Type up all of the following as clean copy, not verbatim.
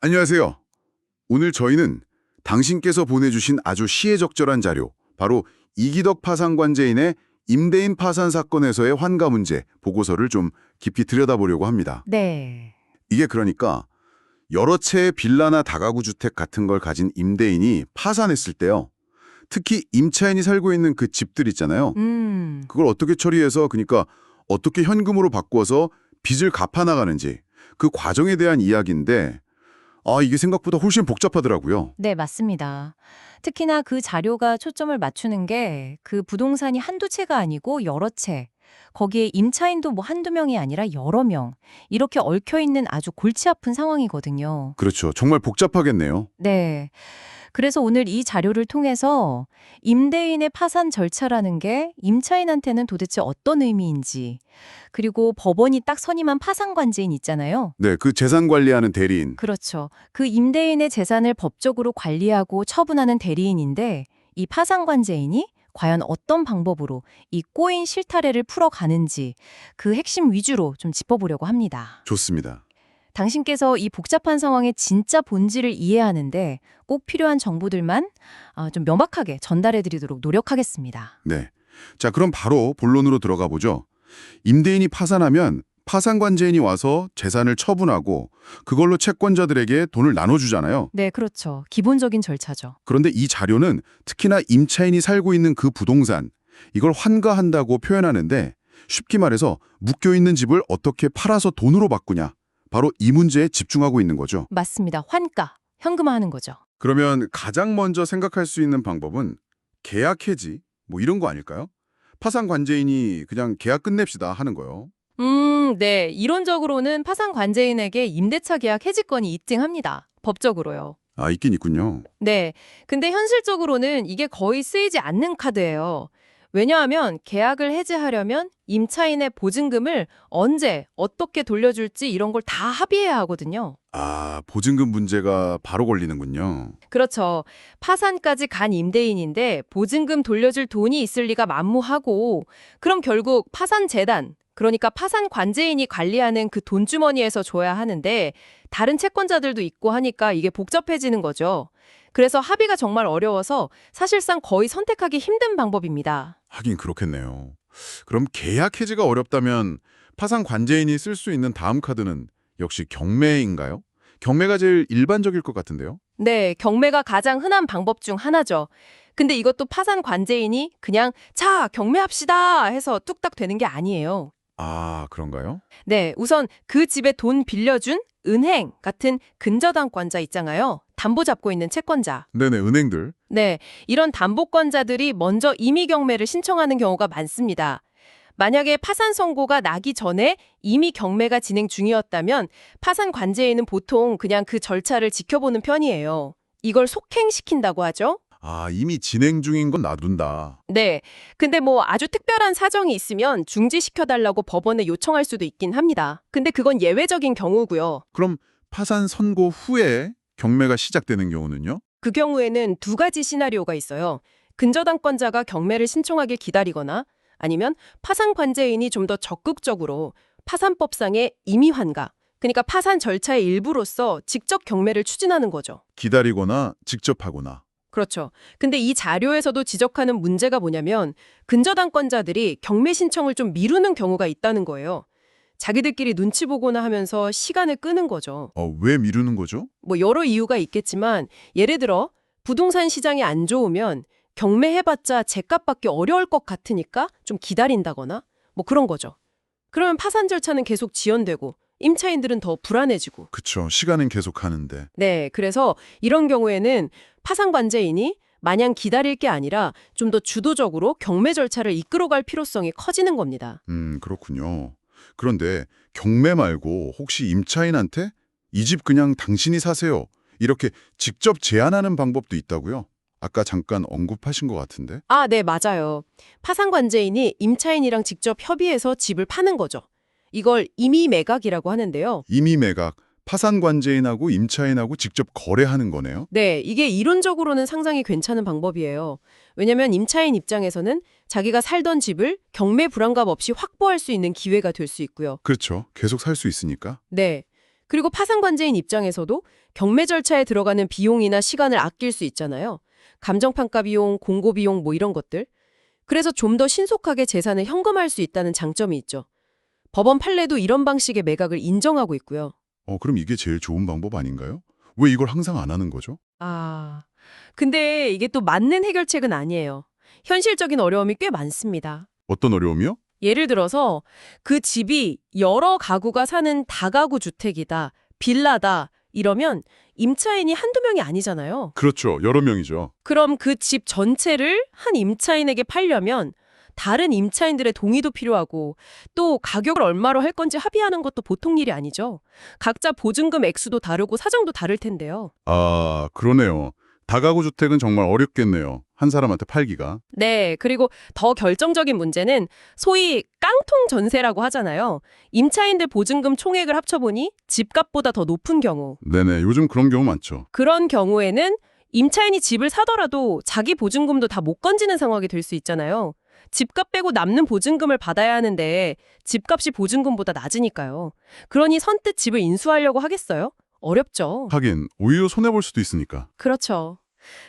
안녕하세요. 오늘 저희는 당신께서 보내주신 아주 시의적절한 자료, 바로 이기덕 파산관제인의 임대인 파산 사건에서의 환가 문제 보고서를 좀 깊이 들여다보려고 합니다. 네. 이게 그러니까 여러 채의 빌라나 다가구 주택 같은 걸 가진 임대인이 파산했을 때요. 특히 임차인이 살고 있는 그 집들 있잖아요. 그걸 어떻게 처리해서 그러니까 어떻게 현금으로 바꿔서 빚을 갚아나가는지 그 과정에 대한 이야기인데 이게 생각보다 훨씬 복잡하더라고요. 네, 맞습니다. 특히나 그 자료가 초점을 맞추는 게 그 부동산이 한두 채가 아니고 여러 채. 거기에 임차인도 뭐 한두 명이 아니라 여러 명. 이렇게 얽혀 있는 아주 골치 아픈 상황이거든요. 그렇죠. 정말 복잡하겠네요. 네. 그래서 오늘 이 자료를 통해서 임대인의 파산 절차라는 게 임차인한테는 도대체 어떤 의미인지, 그리고 법원이 딱 선임한 파산관제인 있잖아요. 네, 그 재산 관리하는 대리인. 그렇죠. 그 임대인의 재산을 법적으로 관리하고 처분하는 대리인인데 이 파산관제인이 과연 어떤 방법으로 이 꼬인 실타래를 풀어가는지 그 핵심 위주로 좀 짚어보려고 합니다. 좋습니다. 당신께서 이 복잡한 상황의 진짜 본질을 이해하는데 꼭 필요한 정보들만 좀 명확하게 전달해드리도록 노력하겠습니다. 네. 자, 그럼 바로 본론으로 들어가 보죠. 임대인이 파산하면 파산관제인이 와서 재산을 처분하고 그걸로 채권자들에게 돈을 나눠주잖아요. 네, 그렇죠. 기본적인 절차죠. 그런데 이 자료는 특히나 임차인이 살고 있는 그 부동산, 이걸 환가한다고 표현하는데 쉽게 말해서 묶여있는 집을 어떻게 팔아서 돈으로 바꾸냐. 바로 이 문제에 집중하고 있는 거죠. 맞습니다. 환가, 현금화하는 거죠. 그러면 가장 먼저 생각할 수 있는 방법은 계약 해지, 뭐 이런 거 아닐까요? 파산 관제인이 그냥 계약 끝냅시다 하는 거요. 네. 이론적으로는 파산 관제인에게 임대차 계약 해지권이 입증합니다. 법적으로요. 아, 있긴 있군요. 네. 근데 현실적으로는 이게 거의 쓰이지 않는 카드예요. 왜냐하면 계약을 해지하려면 임차인의 보증금을 언제, 어떻게 돌려줄지 이런 걸 다 합의해야 하거든요. 아, 보증금 문제가 바로 걸리는군요. 그렇죠. 파산까지 간 임대인인데 보증금 돌려줄 돈이 있을 리가 만무하고 그럼 결국 파산재단, 그러니까 파산 관제인이 관리하는 그 돈주머니에서 줘야 하는데 다른 채권자들도 있고 하니까 이게 복잡해지는 거죠. 그래서 합의가 정말 어려워서 사실상 거의 선택하기 힘든 방법입니다. 하긴 그렇겠네요. 그럼 계약 해지가 어렵다면 파산 관제인이 쓸 수 있는 다음 카드는 역시 경매인가요? 경매가 제일 일반적일 것 같은데요. 네, 경매가 가장 흔한 방법 중 하나죠. 근데 이것도 파산 관제인이 그냥 자, 경매합시다 해서 뚝딱 되는 게 아니에요. 아, 그런가요? 네, 우선 그 집에 돈 빌려준 은행 같은 근저당권자 있잖아요. 담보 잡고 있는 채권자. 네네, 은행들. 네, 이런 담보권자들이 먼저 임의 경매를 신청하는 경우가 많습니다. 만약에 파산 선고가 나기 전에 이미 경매가 진행 중이었다면 파산 관제인은 보통 그냥 그 절차를 지켜보는 편이에요. 이걸 속행시킨다고 하죠. 아, 이미 진행 중인 건 놔둔다. 네. 근데 뭐 아주 특별한 사정이 있으면 중지시켜달라고 법원에 요청할 수도 있긴 합니다. 근데 그건 예외적인 경우고요. 그럼 파산 선고 후에 경매가 시작되는 경우는요? 그 경우에는 두 가지 시나리오가 있어요. 근저당권자가 경매를 신청하길 기다리거나 아니면 파산 관제인이 좀 더 적극적으로 파산법상의 임의환가, 그러니까 파산 절차의 일부로서 직접 경매를 추진하는 거죠. 기다리거나 직접 하거나. 그렇죠. 근데 이 자료에서도 지적하는 문제가 뭐냐면 근저당권자들이 경매 신청을 좀 미루는 경우가 있다는 거예요. 자기들끼리 눈치 보거나 하면서 시간을 끄는 거죠. 왜 미루는 거죠? 뭐 여러 이유가 있겠지만 예를 들어 부동산 시장이 안 좋으면 경매해봤자 제값 받기 어려울 것 같으니까 좀 기다린다거나 뭐 그런 거죠. 그러면 파산 절차는 계속 지연되고 임차인들은 더 불안해지고. 그쵸. 시간은 계속 하는데. 네, 그래서 이런 경우에는 파산관제인이 마냥 기다릴 게 아니라 좀 더 주도적으로 경매 절차를 이끌어갈 필요성이 커지는 겁니다. 그렇군요. 그런데 경매 말고 혹시 임차인한테 이 집 그냥 당신이 사세요. 이렇게 직접 제안하는 방법도 있다고요? 아까 잠깐 언급하신 것 같은데. 아, 네, 맞아요. 파산관제인이 임차인이랑 직접 협의해서 집을 파는 거죠. 이걸 임의매각이라고 하는데요. 이미 매각, 파산관제인하고 임차인하고 직접 거래하는 거네요. 네, 이게 이론적으로는 상당히 괜찮은 방법이에요. 왜냐면 임차인 입장에서는 자기가 살던 집을 경매 불안감 없이 확보할 수 있는 기회가 될 수 있고요. 그렇죠. 계속 살 수 있으니까. 네. 그리고 파산관제인 입장에서도 경매 절차에 들어가는 비용이나 시간을 아낄 수 있잖아요. 감정평가 비용, 공고 비용 뭐 이런 것들. 그래서 좀 더 신속하게 재산을 현금화할 수 있다는 장점이 있죠. 법원 판례도 이런 방식의 매각을 인정하고 있고요. 그럼 이게 제일 좋은 방법 아닌가요? 왜 이걸 항상 안 하는 거죠? 근데 이게 또 맞는 해결책은 아니에요. 현실적인 어려움이 꽤 많습니다. 어떤 어려움이요? 예를 들어서 그 집이 여러 가구가 사는 다가구 주택이다, 빌라다 이러면 임차인이 한두 명이 아니잖아요. 그렇죠. 여러 명이죠. 그럼 그 집 전체를 한 임차인에게 팔려면 다른 임차인들의 동의도 필요하고 또 가격을 얼마로 할 건지 합의하는 것도 보통 일이 아니죠. 각자 보증금 액수도 다르고 사정도 다를 텐데요. 아, 그러네요. 다가구 주택은 정말 어렵겠네요. 한 사람한테 팔기가. 네, 그리고 더 결정적인 문제는 소위 깡통 전세라고 하잖아요. 임차인들 보증금 총액을 합쳐보니 집값보다 더 높은 경우. 네네, 요즘 그런 경우 많죠. 그런 경우에는 임차인이 집을 사더라도 자기 보증금도 다 못 건지는 상황이 될 수 있잖아요. 집값 빼고 남는 보증금을 받아야 하는데 집값이 보증금보다 낮으니까요. 그러니 선뜻 집을 인수하려고 하겠어요? 어렵죠. 하긴 오히려 손해볼 수도 있으니까. 그렇죠.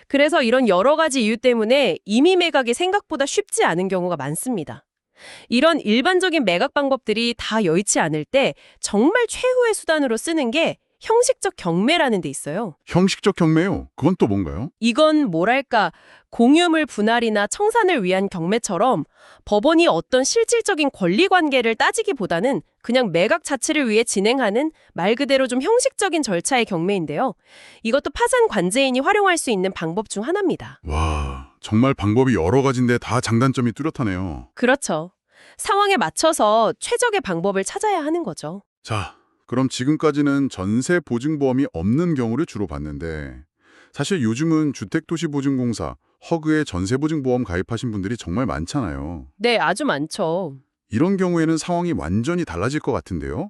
그래서 이런 여러 가지 이유 때문에 임의 매각이 생각보다 쉽지 않은 경우가 많습니다. 이런 일반적인 매각 방법들이 다 여의치 않을 때 정말 최후의 수단으로 쓰는 게 형식적 경매라는 데 있어요. 형식적 경매요? 그건 또 뭔가요? 이건 뭐랄까 공유물 분할이나 청산을 위한 경매처럼 법원이 어떤 실질적인 권리관계를 따지기보다는 그냥 매각 자체를 위해 진행하는 말 그대로 좀 형식적인 절차의 경매인데요. 이것도 파산 관제인이 활용할 수 있는 방법 중 하나입니다. 와, 정말 방법이 여러 가지인데 다 장단점이 뚜렷하네요. 그렇죠. 상황에 맞춰서 최적의 방법을 찾아야 하는 거죠. 자, 그럼 지금까지는 전세 보증보험이 없는 경우를 주로 봤는데 사실 요즘은 주택도시보증공사, 허그에 전세보증보험 가입하신 분들이 정말 많잖아요. 네, 아주 많죠. 이런 경우에는 상황이 완전히 달라질 것 같은데요.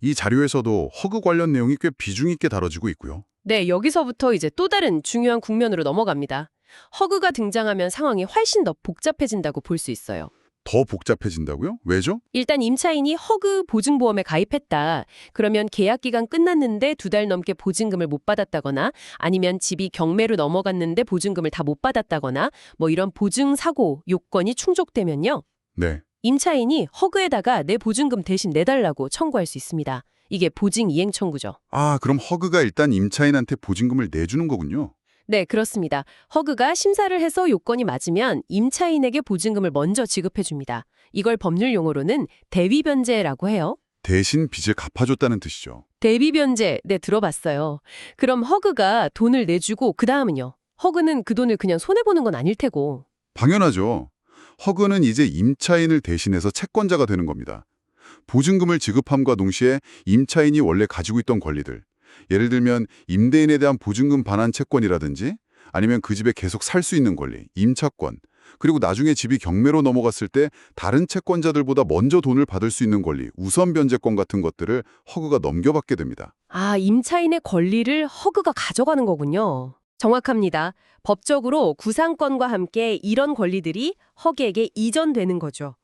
이 자료에서도 허그 관련 내용이 꽤 비중 있게 다뤄지고 있고요. 네, 여기서부터 이제 또 다른 중요한 국면으로 넘어갑니다. 허그가 등장하면 상황이 훨씬 더 복잡해진다고 볼 수 있어요. 더 복잡해진다고요? 왜죠? 일단 임차인이 허그 보증보험에 가입했다. 그러면 계약 기간 끝났는데 2달 넘게 보증금을 못 받았다거나 아니면 집이 경매로 넘어갔는데 보증금을 다 못 받았다거나 뭐 이런 보증 사고 요건이 충족되면요. 네. 임차인이 허그에다가 내 보증금 대신 내달라고 청구할 수 있습니다. 이게 보증 이행 청구죠. 아, 그럼 허그가 일단 임차인한테 보증금을 내주는 거군요. 네, 그렇습니다. 허그가 심사를 해서 요건이 맞으면 임차인에게 보증금을 먼저 지급해 줍니다. 이걸 법률 용어로는 대위변제라고 해요. 대신 빚을 갚아줬다는 뜻이죠. 대위변제, 네, 들어봤어요. 그럼 허그가 돈을 내주고 그 다음은요? 허그는 그 돈을 그냥 손해보는 건 아닐 테고. 당연하죠. 허그는 이제 임차인을 대신해서 채권자가 되는 겁니다. 보증금을 지급함과 동시에 임차인이 원래 가지고 있던 권리들, 예를 들면 임대인에 대한 보증금 반환 채권이라든지 아니면 그 집에 계속 살 수 있는 권리, 임차권, 그리고 나중에 집이 경매로 넘어갔을 때 다른 채권자들보다 먼저 돈을 받을 수 있는 권리, 우선 변제권 같은 것들을 허그가 넘겨받게 됩니다. 아, 임차인의 권리를 허그가 가져가는 거군요. 정확합니다. 법적으로 구상권과 함께 이런 권리들이 허그에게 이전되는 거죠.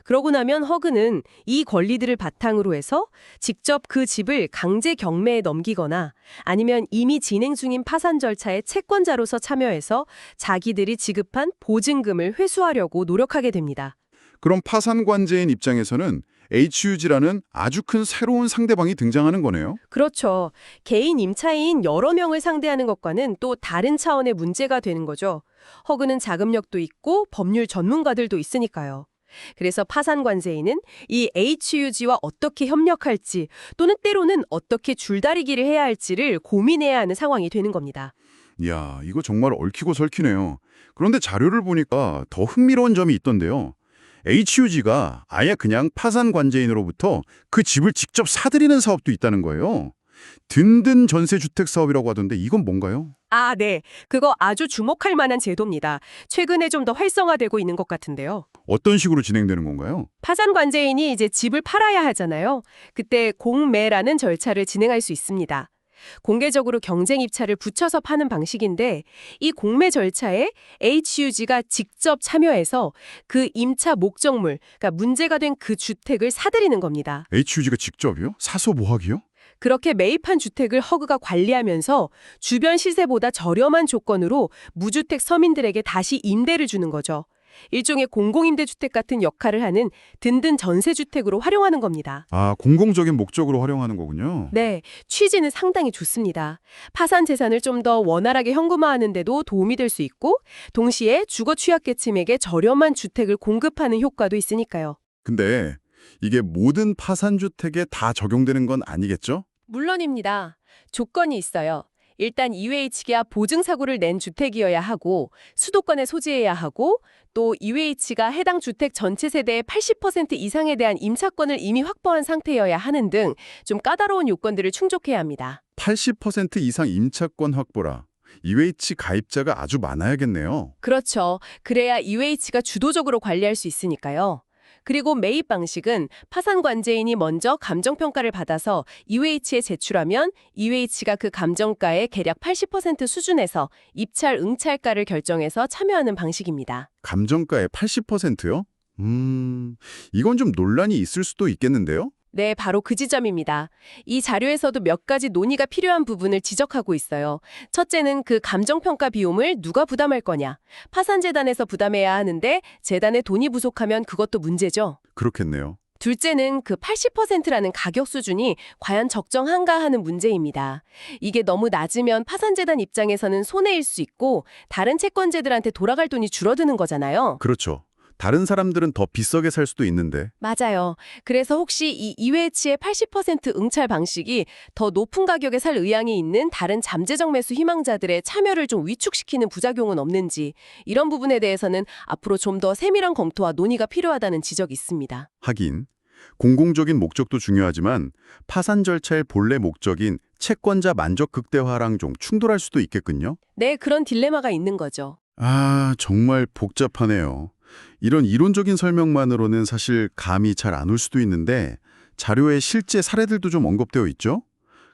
그러고 나면 허그는 이 권리들을 바탕으로 해서 직접 그 집을 강제 경매에 넘기거나 아니면 이미 진행 중인 파산 절차에 채권자로서 참여해서 자기들이 지급한 보증금을 회수하려고 노력하게 됩니다. 그럼 파산관제인 입장에서는 HUG라는 아주 큰 새로운 상대방이 등장하는 거네요. 그렇죠. 개인 임차인 여러 명을 상대하는 것과는 또 다른 차원의 문제가 되는 거죠. 허그는 자금력도 있고 법률 전문가들도 있으니까요. 그래서 파산관세인은 이 HUG와 어떻게 협력할지 또는 때로는 어떻게 줄다리기를 해야 할지를 고민해야 하는 상황이 되는 겁니다. 이야, 이거 정말 얽히고 설키네요. 그런데 자료를 보니까 더 흥미로운 점이 있던데요. HUG가 아예 그냥 파산관제인으로부터 그 집을 직접 사들이는 사업도 있다는 거예요. 든든 전세주택 사업이라고 하던데 이건 뭔가요? 아, 네. 그거 아주 주목할 만한 제도입니다. 최근에 좀 더 활성화되고 있는 것 같은데요. 어떤 식으로 진행되는 건가요? 파산관제인이 이제 집을 팔아야 하잖아요. 그때 공매라는 절차를 진행할 수 있습니다. 공개적으로 경쟁 입찰을 붙여서 파는 방식인데 이 공매 절차에 HUG가 직접 참여해서 그 임차 목적물, 그러니까 문제가 된 그 주택을 사들이는 겁니다. HUG가 직접이요? 사서 뭐 하기요? 그렇게 매입한 주택을 허그가 관리하면서 주변 시세보다 저렴한 조건으로 무주택 서민들에게 다시 임대를 주는 거죠. 일종의 공공임대주택 같은 역할을 하는 든든 전세주택으로 활용하는 겁니다. 아, 공공적인 목적으로 활용하는 거군요. 네, 취지는 상당히 좋습니다. 파산 재산을 좀 더 원활하게 현금화하는 데도 도움이 될 수 있고 동시에 주거 취약계층에게 저렴한 주택을 공급하는 효과도 있으니까요. 근데 이게 모든 파산주택에 다 적용되는 건 아니겠죠? 물론입니다. 조건이 있어요. 일단 EUH가 보증사고를 낸 주택이어야 하고 수도권에 소지해야 하고 또 EUH가 해당 주택 전체 세대의 80% 이상에 대한 임차권을 이미 확보한 상태여야 하는 등 좀 까다로운 요건들을 충족해야 합니다. 80% 이상 임차권 확보라. EUH 가입자가 아주 많아야겠네요. 그렇죠. 그래야 EUH가 주도적으로 관리할 수 있으니까요. 그리고 매입 방식은 파산 관제인이 먼저 감정평가를 받아서 EUH에 제출하면 EUH가 그 감정가의 대략 80% 수준에서 입찰, 응찰가를 결정해서 참여하는 방식입니다. 감정가의 80%요? 이건 좀 논란이 있을 수도 있겠는데요? 네, 바로 그 지점입니다. 이 자료에서도 몇 가지 논의가 필요한 부분을 지적하고 있어요. 첫째는 그 감정평가 비용을 누가 부담할 거냐. 파산재단에서 부담해야 하는데 재단의 돈이 부족하면 그것도 문제죠. 그렇겠네요. 둘째는 그 80%라는 가격 수준이 과연 적정한가 하는 문제입니다. 이게 너무 낮으면 파산재단 입장에서는 손해일 수 있고 다른 채권자들한테 돌아갈 돈이 줄어드는 거잖아요. 그렇죠. 다른 사람들은 더 비싸게 살 수도 있는데. 맞아요. 그래서 혹시 이 EUH의 80% 응찰 방식이 더 높은 가격에 살 의향이 있는 다른 잠재적 매수 희망자들의 참여를 좀 위축시키는 부작용은 없는지 이런 부분에 대해서는 앞으로 좀 더 세밀한 검토와 논의가 필요하다는 지적이 있습니다. 하긴 공공적인 목적도 중요하지만 파산 절차의 본래 목적인 채권자 만족 극대화랑 좀 충돌할 수도 있겠군요. 네, 그런 딜레마가 있는 거죠. 아, 정말 복잡하네요. 이런 이론적인 설명만으로는 사실 감이 잘 안 올 수도 있는데 자료에 실제 사례들도 좀 언급되어 있죠?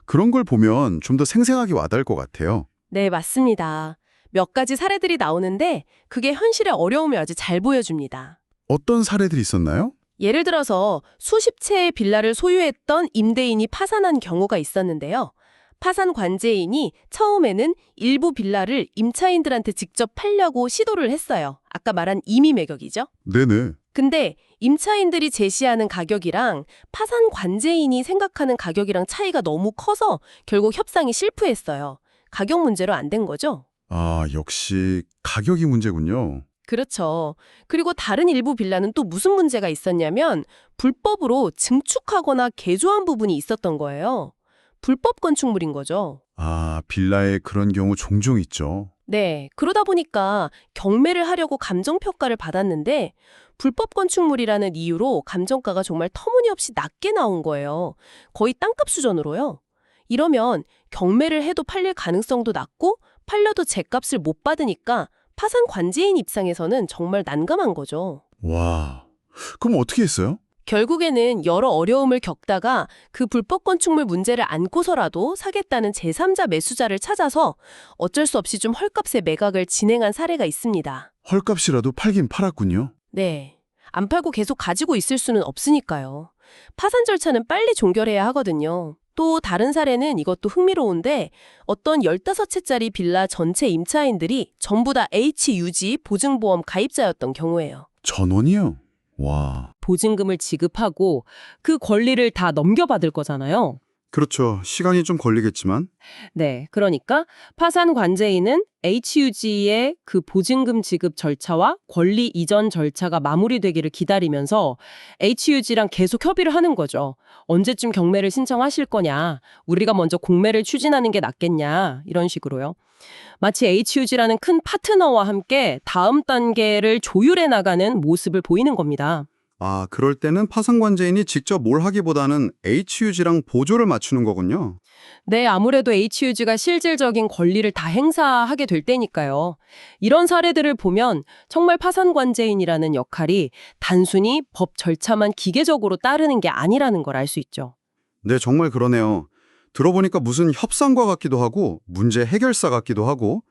그런 걸 보면 좀 더 생생하게 와닿을 것 같아요. 네, 맞습니다. 몇 가지 사례들이 나오는데 그게 현실의 어려움을 아주 잘 보여줍니다. 어떤 사례들이 있었나요? 예를 들어서 수십 채의 빌라를 소유했던 임대인이 파산한 경우가 있었는데요. 파산 관제인이 처음에는 일부 빌라를 임차인들한테 직접 팔려고 시도를 했어요. 아까 말한 임의 매격이죠. 네네. 근데 임차인들이 제시하는 가격이랑 파산 관제인이 생각하는 가격이랑 차이가 너무 커서 결국 협상이 실패했어요. 가격 문제로 안 된 거죠? 아, 역시 가격이 문제군요. 그렇죠. 그리고 다른 일부 빌라는 또 무슨 문제가 있었냐면 불법으로 증축하거나 개조한 부분이 있었던 거예요. 불법 건축물인 거죠. 아, 빌라에 그런 경우 종종 있죠. 네, 그러다 보니까 경매를 하려고 감정평가를 받았는데 불법 건축물이라는 이유로 감정가가 정말 터무니없이 낮게 나온 거예요. 거의 땅값 수준으로요. 이러면 경매를 해도 팔릴 가능성도 낮고 팔려도 제값을 못 받으니까 파산 관제인 입장에서는 정말 난감한 거죠. 와, 그럼 어떻게 했어요? 결국에는 여러 어려움을 겪다가 그 불법 건축물 문제를 안고서라도 사겠다는 제3자 매수자를 찾아서 어쩔 수 없이 좀 헐값에 매각을 진행한 사례가 있습니다. 헐값이라도 팔긴 팔았군요. 네. 안 팔고 계속 가지고 있을 수는 없으니까요. 파산 절차는 빨리 종결해야 하거든요. 또 다른 사례는 이것도 흥미로운데 어떤 15채짜리 빌라 전체 임차인들이 전부 다 HUG 보증보험 가입자였던 경우예요. 전원이요? 와. 보증금을 지급하고 그 권리를 다 넘겨받을 거잖아요. 그렇죠. 시간이 좀 걸리겠지만. 네, 그러니까 파산 관제인은 HUG의 그 보증금 지급 절차와 권리 이전 절차가 마무리되기를 기다리면서 HUG랑 계속 협의를 하는 거죠. 언제쯤 경매를 신청하실 거냐, 우리가 먼저 공매를 추진하는 게 낫겠냐, 이런 식으로요. 마치 HUG라는 큰 파트너와 함께 다음 단계를 조율해 나가는 모습을 보이는 겁니다. 아, 그럴 때는 파산관제인이 직접 뭘 하기보다는 HUG랑 보조를 맞추는 거군요. 네, 아무래도 HUG가 실질적인 권리를 다 행사하게 될 때니까요. 이런 사례들을 보면 정말 파산관제인이라는 역할이 단순히 법 절차만 기계적으로 따르는 게 아니라는 걸 알 수 있죠. 네, 정말 그러네요. 들어보니까 무슨 협상과 같기도 하고 문제 해결사 같기도 하고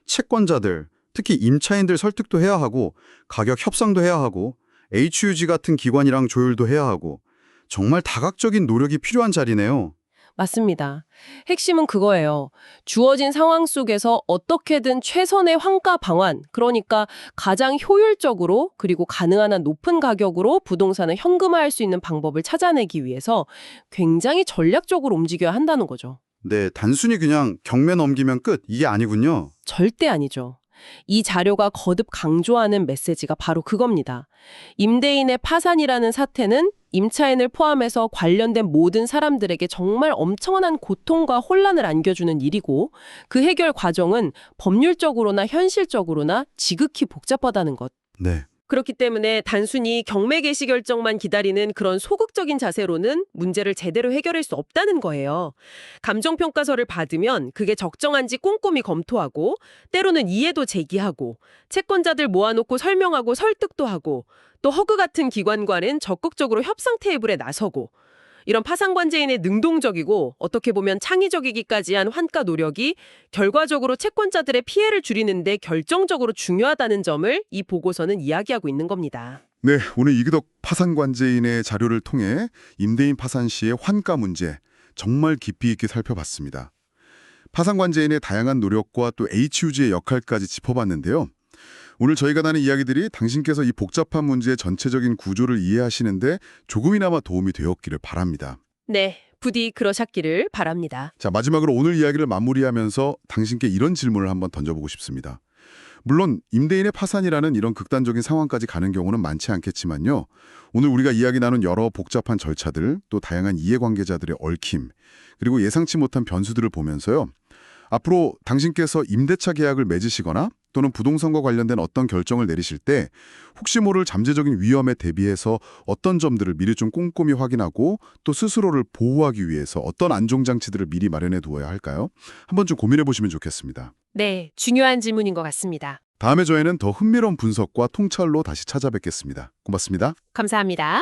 채권자들, 특히 임차인들 설득도 해야 하고 가격 협상도 해야 하고 HUG 같은 기관이랑 조율도 해야 하고 정말 다각적인 노력이 필요한 자리네요. 맞습니다. 핵심은 그거예요. 주어진 상황 속에서 어떻게든 최선의 환가 방안, 그러니까 가장 효율적으로 그리고 가능한 한 높은 가격으로 부동산을 현금화할 수 있는 방법을 찾아내기 위해서 굉장히 전략적으로 움직여야 한다는 거죠. 네, 단순히 그냥 경매 넘기면 끝 이게 아니군요. 절대 아니죠. 이 자료가 거듭 강조하는 메시지가 바로 그겁니다. 임대인의 파산이라는 사태는 임차인을 포함해서 관련된 모든 사람들에게 정말 엄청난 고통과 혼란을 안겨주는 일이고 그 해결 과정은 법률적으로나 현실적으로나 지극히 복잡하다는 것. 네. 그렇기 때문에 단순히 경매 개시 결정만 기다리는 그런 소극적인 자세로는 문제를 제대로 해결할 수 없다는 거예요. 감정평가서를 받으면 그게 적정한지 꼼꼼히 검토하고 때로는 이해도 제기하고 채권자들 모아놓고 설명하고 설득도 하고 또 허그 같은 기관과는 적극적으로 협상 테이블에 나서고 이런 파산관제인의 능동적이고 어떻게 보면 창의적이기까지 한 환가 노력이 결과적으로 채권자들의 피해를 줄이는 데 결정적으로 중요하다는 점을 이 보고서는 이야기하고 있는 겁니다. 네, 오늘 이그덕 파산관제인의 자료를 통해 임대인 파산 시의 환가 문제 정말 깊이 있게 살펴봤습니다. 파산관제인의 다양한 노력과 또 HUG의 역할까지 짚어봤는데요. 오늘 저희가 나눈 이야기들이 당신께서 이 복잡한 문제의 전체적인 구조를 이해하시는데 조금이나마 도움이 되었기를 바랍니다. 네, 부디 그러셨기를 바랍니다. 자, 마지막으로 오늘 이야기를 마무리하면서 당신께 이런 질문을 한번 던져보고 싶습니다. 물론 임대인의 파산이라는 이런 극단적인 상황까지 가는 경우는 많지 않겠지만요. 오늘 우리가 이야기 나눈 여러 복잡한 절차들, 또 다양한 이해관계자들의 얽힘, 그리고 예상치 못한 변수들을 보면서요. 앞으로 당신께서 임대차 계약을 맺으시거나 또는 부동산과 관련된 어떤 결정을 내리실 때 혹시 모를 잠재적인 위험에 대비해서 어떤 점들을 미리 좀 꼼꼼히 확인하고 또 스스로를 보호하기 위해서 어떤 안정장치들을 미리 마련해 두어야 할까요? 한번 좀 고민해 보시면 좋겠습니다. 네, 중요한 질문인 것 같습니다. 다음에 저희는 더 흥미로운 분석과 통찰로 다시 찾아뵙겠습니다. 고맙습니다. 감사합니다.